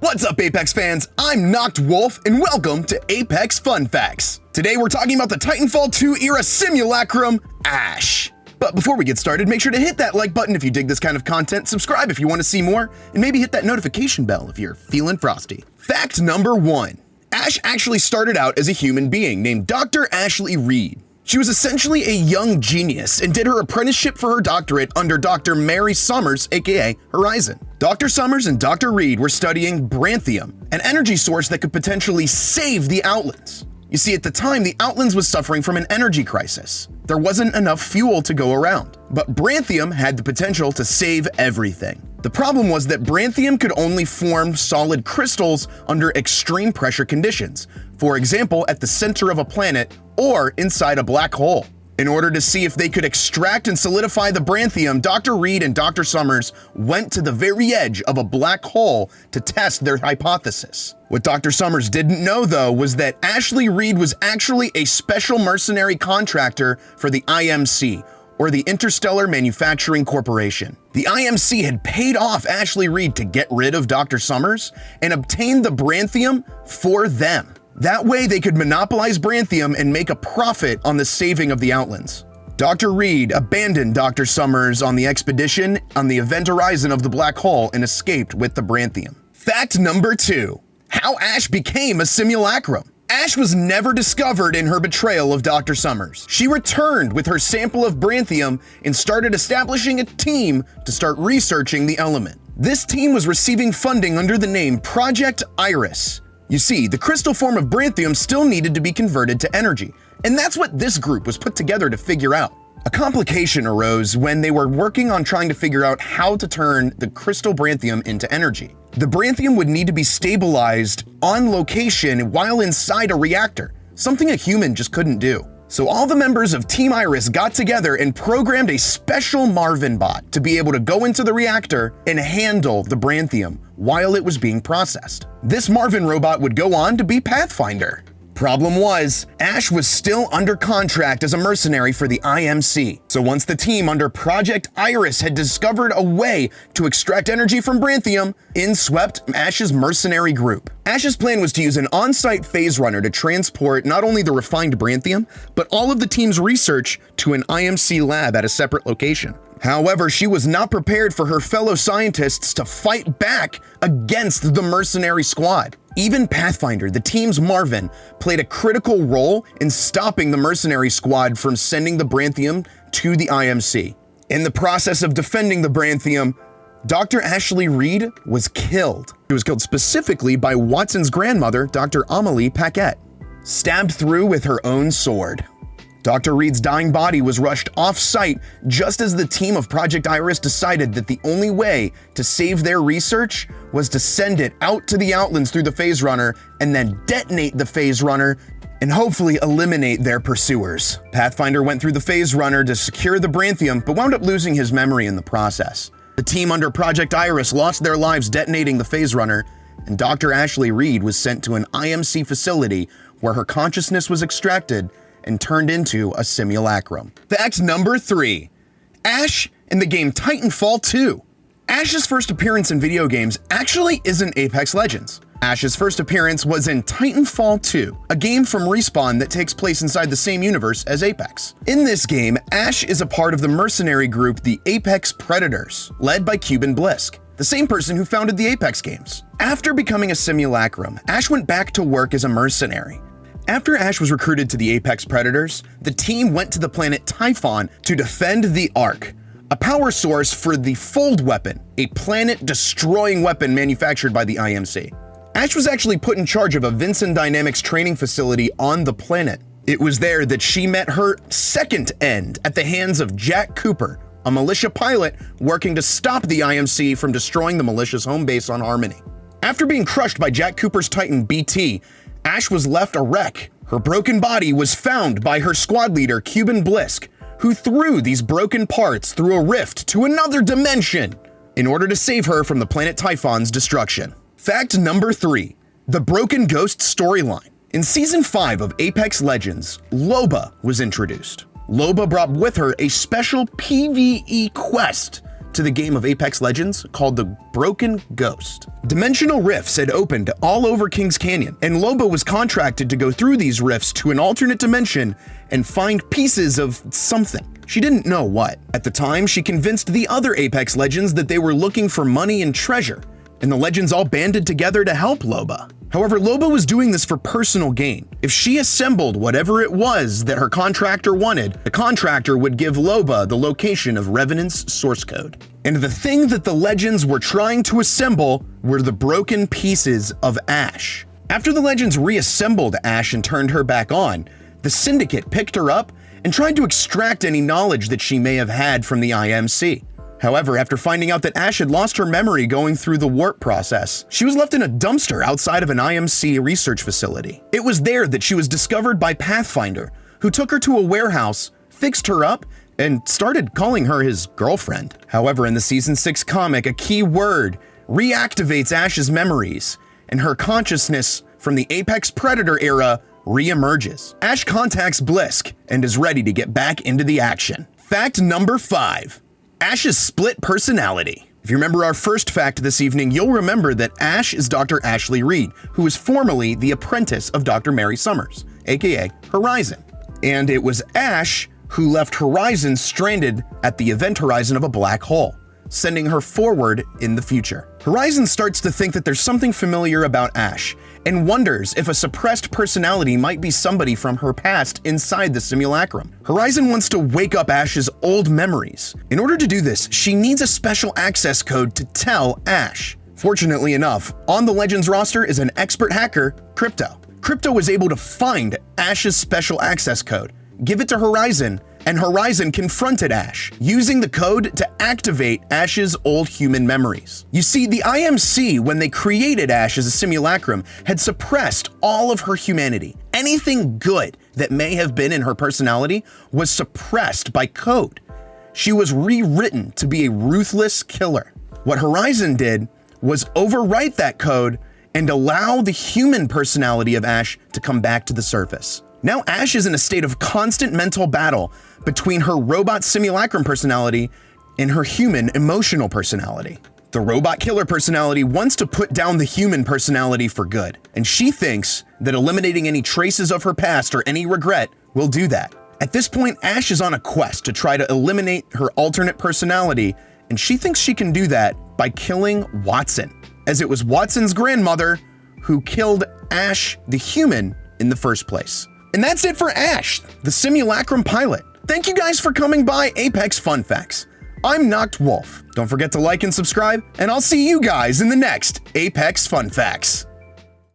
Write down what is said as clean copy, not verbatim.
What's up, Apex fans? I'm Knocked Wolf, and welcome to Apex Fun Facts. Today we're talking about the Titanfall 2 era simulacrum, Ash. But before we get started, make sure to hit that like button if you dig this kind of content, subscribe if you want to see more, and maybe hit that notification bell if you're feeling frosty. Fact number 1. Ash actually started out as a human being named Dr. Ashley Reed. She was essentially a young genius and did her apprenticeship for her doctorate under Dr. Mary Summers, aka Horizon. Dr. Summers and Dr. Reed were studying Branthium, an energy source that could potentially save the Outlands. You see, at the time, the Outlands was suffering from an energy crisis. There wasn't enough fuel to go around, but Branthium had the potential to save everything. The problem was that Branthium could only form solid crystals under extreme pressure conditions, for example, at the center of a planet or inside a black hole. In order to see if they could extract and solidify the Branthium, Dr. Reed and Dr. Summers went to the very edge of a black hole to test their hypothesis. What Dr. Summers didn't know, though, was that Ashley Reed was actually a special mercenary contractor for the IMC, or the Interstellar Manufacturing Corporation. The IMC had paid off Ashley Reed to get rid of Dr. Summers and obtain the Branthium for them. That way they could monopolize Branthium and make a profit on the saving of the Outlands. Dr. Reed abandoned Dr. Summers on the expedition on the event horizon of the black hole and escaped with the Branthium. Fact number 2. How Ash became a simulacrum. Ash was never discovered in her betrayal of Dr. Summers. She returned with her sample of Branthium and started establishing a team to start researching the element. This team was receiving funding under the name Project Iris. You see, the crystal form of Branthium still needed to be converted to energy, and that's what this group was put together to figure out. A complication arose when they were working on trying to figure out how to turn the crystal Branthium into energy. The Branthium would need to be stabilized on location while inside a reactor, something a human just couldn't do. So all the members of Team Iris got together and programmed a special Marvin bot to be able to go into the reactor and handle the Branthium while it was being processed. This Marvin robot would go on to be Pathfinder. Problem was, Ash was still under contract as a mercenary for the IMC. So once the team under Project Iris had discovered a way to extract energy from Branthium, in swept Ash's mercenary group. Ash's plan was to use an on-site phase runner to transport not only the refined Branthium, but all of the team's research to an IMC lab at a separate location. However, she was not prepared for her fellow scientists to fight back against the mercenary squad. Even Pathfinder, the team's Marvin, played a critical role in stopping the mercenary squad from sending the Branthium to the IMC. In the process of defending the Branthium, Dr. Ashley Reed was killed. She was killed specifically by Watson's grandmother, Dr. Amelie Paquette, stabbed through with her own sword. Dr. Reed's dying body was rushed off-site just as the team of Project Iris decided that the only way to save their research was to send it out to the Outlands through the phase runner and then detonate the phase runner and hopefully eliminate their pursuers. Pathfinder went through the phase runner to secure the Branthium, but wound up losing his memory in the process. The team under Project Iris lost their lives detonating the phase runner, and Dr. Ashley Reed was sent to an IMC facility where her consciousness was extracted and turned into a simulacrum. Fact number 3. Ash in the game Titanfall 2. Ash's first appearance in video games actually isn't Apex Legends. Ash's first appearance was in Titanfall 2, a game from Respawn that takes place inside the same universe as Apex. In this game, Ash is a part of the mercenary group the Apex Predators, led by Cuban Blisk, the same person who founded the Apex games. After becoming a simulacrum, Ash went back to work as a mercenary. After Ash was recruited to the Apex Predators, the team went to the planet Typhon to defend the Ark, a power source for the Fold weapon, a planet-destroying weapon manufactured by the IMC. Ash was actually put in charge of a Vincent Dynamics training facility on the planet. It was there that she met her second end at the hands of Jack Cooper, a militia pilot working to stop the IMC from destroying the militia's home base on Harmony. After being crushed by Jack Cooper's Titan BT, Ash was left a wreck. Her broken body was found by her squad leader, Cuban Blisk, who threw these broken parts through a rift to another dimension in order to save her from the planet Typhon's destruction. Fact number 3. The Broken Ghost storyline. In Season 5 of Apex Legends, Loba was introduced. Loba brought with her a special PvE quest to the game of Apex Legends called the Broken Ghost. Dimensional rifts had opened all over Kings Canyon, and Loba was contracted to go through these rifts to an alternate dimension and find pieces of something. She didn't know what. At the time, she convinced the other Apex Legends that they were looking for money and treasure, and the Legends all banded together to help Loba. However, Loba was doing this for personal gain. If she assembled whatever it was that her contractor wanted, the contractor would give Loba the location of Revenant's source code. And the thing that the Legends were trying to assemble were the broken pieces of Ash. After the Legends reassembled Ash and turned her back on, the Syndicate picked her up and tried to extract any knowledge that she may have had from the IMC. However, after finding out that Ash had lost her memory going through the warp process, she was left in a dumpster outside of an IMC research facility. It was there that she was discovered by Pathfinder, who took her to a warehouse, fixed her up, and started calling her his girlfriend. However, in the Season 6 comic, a key word reactivates Ash's memories, and her consciousness from the Apex Predator era re-emerges. Ash contacts Blisk and is ready to get back into the action. Fact number 5. Ash's split personality. If you remember our first fact this evening, you'll remember that Ash is Dr. Ashley Reed, who was formerly the apprentice of Dr. Mary Summers, aka Horizon. And it was Ash who left Horizon stranded at the event horizon of a black hole, sending her forward in the future. Horizon starts to think that there's something familiar about Ash, and wonders if a suppressed personality might be somebody from her past inside the simulacrum. Horizon wants to wake up Ash's old memories. In order to do this, she needs a special access code to tell Ash. Fortunately enough, on the Legends roster is an expert hacker, Crypto. Crypto was able to find Ash's special access code, give it to Horizon, and Horizon confronted Ash, using the code to activate Ash's old human memories. You see, the IMC, when they created Ash as a simulacrum, had suppressed all of her humanity. Anything good that may have been in her personality was suppressed by code. She was rewritten to be a ruthless killer. What Horizon did was overwrite that code and allow the human personality of Ash to come back to the surface. Now Ash is in a state of constant mental battle between her robot simulacrum personality and her human emotional personality. The robot killer personality wants to put down the human personality for good, and she thinks that eliminating any traces of her past or any regret will do that. At this point, Ash is on a quest to try to eliminate her alternate personality, and she thinks she can do that by killing Watson, as it was Watson's grandmother who killed Ash the human in the first place. And that's it for Ash, the simulacrum pilot. Thank you guys for coming by Apex Fun Facts. I'm Knocked Wolf. Don't forget to like and subscribe, and I'll see you guys in the next Apex Fun Facts.